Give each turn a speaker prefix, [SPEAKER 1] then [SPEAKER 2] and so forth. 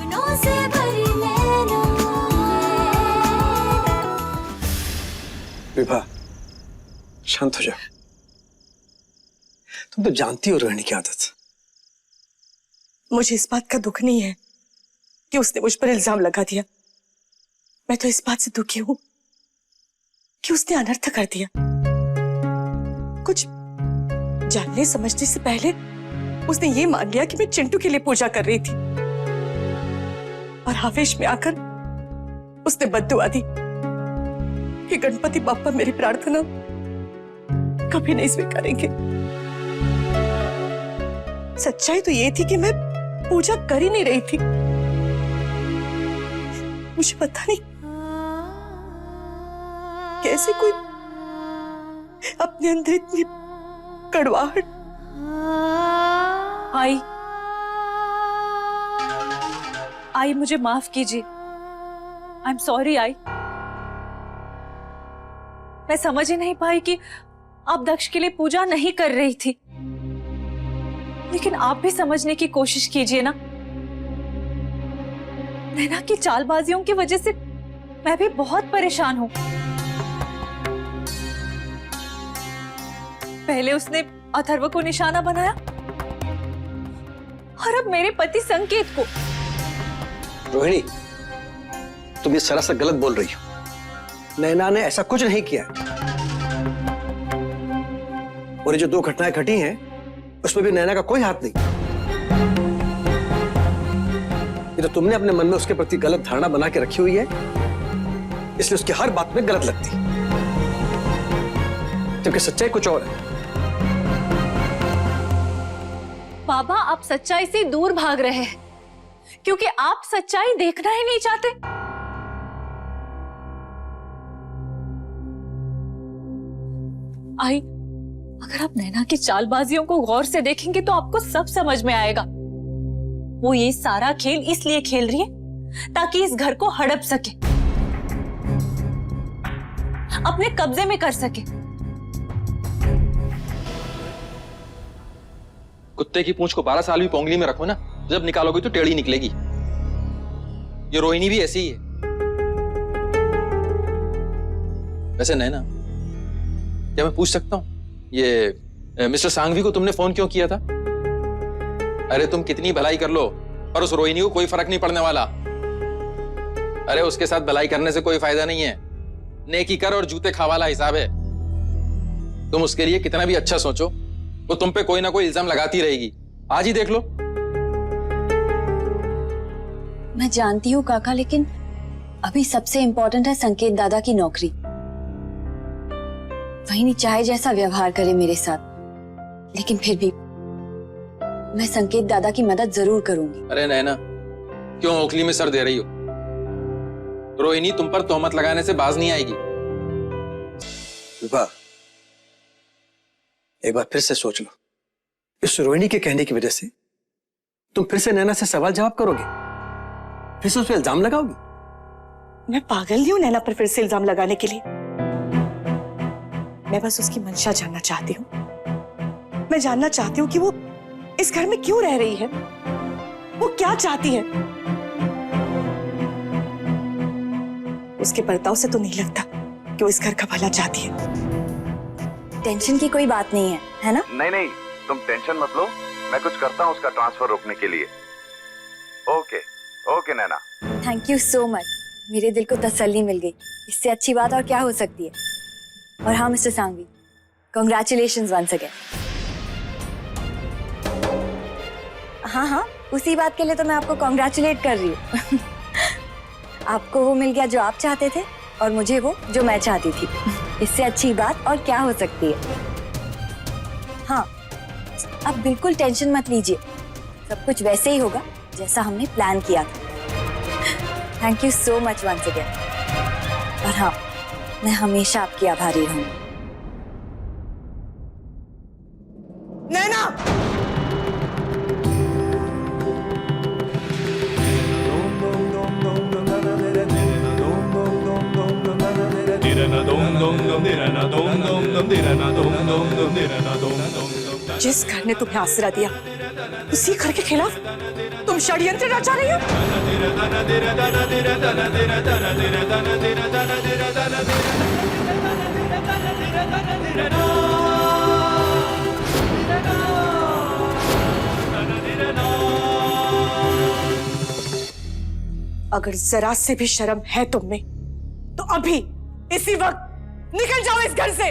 [SPEAKER 1] सपनों से भरी नैनों।
[SPEAKER 2] विभा, शांत हो जाओ। तुम तो जानती हो रोहिणी की आदत।
[SPEAKER 3] मुझे इस बात का दुख नहीं है कि उसने मुझ पर इल्जाम लगा दिया। मैं तो इस बात से दुखी हूं कि उसने अनर्थ कर दिया। कुछ जानने समझने से पहले उसने ये मान लिया कि मैं चिंटू के लिए पूजा कर रही थी, और आवेश में आकर उसने बद्दुआ दी कि गणपति बाप्पा मेरी प्रार्थना कभी नहीं स्वीकारेंगे। सच्चाई तो ये थी कि मैं पूजा कर ही नहीं रही थी। मुझे पता नहीं कैसे कोई अपने अंदर इतनी कड़वाहट।
[SPEAKER 4] आई मुझे माफ कीजिए। I am sorry I. मैं समझ ही नहीं पाई कि आप दक्ष के लिए पूजा नहीं कर रही थी, लेकिन आप भी समझने की कोशिश कीजिए ना। नैना की चालबाजियों की वजह से मैं भी बहुत परेशान हूं। पहले उसने अथर्व को निशाना बनाया और अब मेरे पति संकेत को।
[SPEAKER 2] रोहिणी, तुम ये सरासर गलत बोल रही हो। नैना ने ऐसा कुछ नहीं किया। और ये जो 2 घटनाएं घटी हैं, उसमें भी नैना का कोई हाथ नहीं। ये तो तुमने अपने मन में उसके प्रति गलत धारणा बना के रखी हुई है, इसलिए उसकी हर बात में गलत लगती, जबकि सच्चाई कुछ और है।
[SPEAKER 4] बाबा, आप सच्चाई से दूर भाग रहे हैं क्योंकि आप सच्चाई देखना ही नहीं चाहते। आई, अगर आप नैना की चालबाजियों को गौर से देखेंगे तो आपको सब समझ में आएगा। वो ये सारा खेल इसलिए खेल रही है ताकि इस घर को हड़प सके, अपने कब्जे में कर सके।
[SPEAKER 5] कुत्ते की पूंछ को 12 साल भी पोंगली में रखो ना, जब निकालोगे तो टेढ़ी निकलेगी। ये रोहिणी भी ऐसी ही है। वैसे नैना, क्या मैं पूछ सकता हूं, ये मिस्टर सांघवी को तुमने फोन क्यों किया था? अरे तुम कितनी भलाई कर लो, पर उस रोहिणी को कोई फर्क नहीं पड़ने वाला। अरे उसके साथ भलाई करने से कोई फायदा नहीं है। नेकी कर और जूते खा वाला हिसाब है। तुम उसके लिए कितना भी अच्छा सोचो, वो तुम पे कोई ना कोई इल्जाम लगाती रहेगी। आज ही देख लो।
[SPEAKER 6] मैं जानती हूँ काका, लेकिन अभी सबसे इम्पोर्टेंट है संकेत दादा की नौकरी। वही नहीं चाहे जैसा व्यवहार करे मेरे साथ, लेकिन फिर भी मैं संकेत दादा की मदद जरूर करूंगी।
[SPEAKER 5] अरे नैना, क्यों ओखली में सर दे रही हो? रोहिणी तुम पर तोहमत लगाने से बाज नहीं आएगी।
[SPEAKER 2] विभा, एक बार फिर से सोच लो। इस रोहिणी के कहने की वजह से तुम फिर से नैना से सवाल जवाब करोगे, फिर से उस पर इल्जाम लगाओगी।
[SPEAKER 3] मैं पागल नहीं हूं नैना पर फिर से इल्जाम लगाने के लिए। मैं बस उसकी मंशा जानना चाहती हूँ। मैं जानना चाहती हूँ कि वो इस घर में क्यों रह रही है, वो क्या चाहती है। उसके बर्ताव से तो नहीं लगता कि वो इस घर का भला चाहती है।
[SPEAKER 6] टेंशन की कोई बात नहीं है ना?
[SPEAKER 7] नहीं नहीं, तुम टेंशन मत लो, मैं कुछ करता हूँ उसका ट्रांसफर रोकने के लिए। Okay okay Naina.
[SPEAKER 6] Thank you so much, मेरे दिल को तसल्ली मिल गई। इससे अच्छी बात और क्या हो सकती है। और हाँ mister Sanghvi, congratulations once again. हाँ, उसी बात के लिए तो मैं आपको कॉन्ग्रेचुलेट कर रही हूँ। आपको वो मिल गया जो आप चाहते थे, और मुझे वो जो मैं चाहती थी। इससे अच्छी बात और क्या हो सकती है। हाँ, आप बिल्कुल टेंशन मत लीजिए, सब कुछ वैसे ही होगा जैसा हमने प्लान किया था। Thank you so much once again. और हाँ, मैं हमेशा आपकी आभारी रहूंगी।
[SPEAKER 3] नैना! जिस घर ने तुम्हें आसरा दिया, उसी घर के खिलाफ तुम षड्यंत्र रचा रही हो। अगर जरा से भी शर्म है तुम में तो अभी इसी वक्त निकल जाओ इस घर से।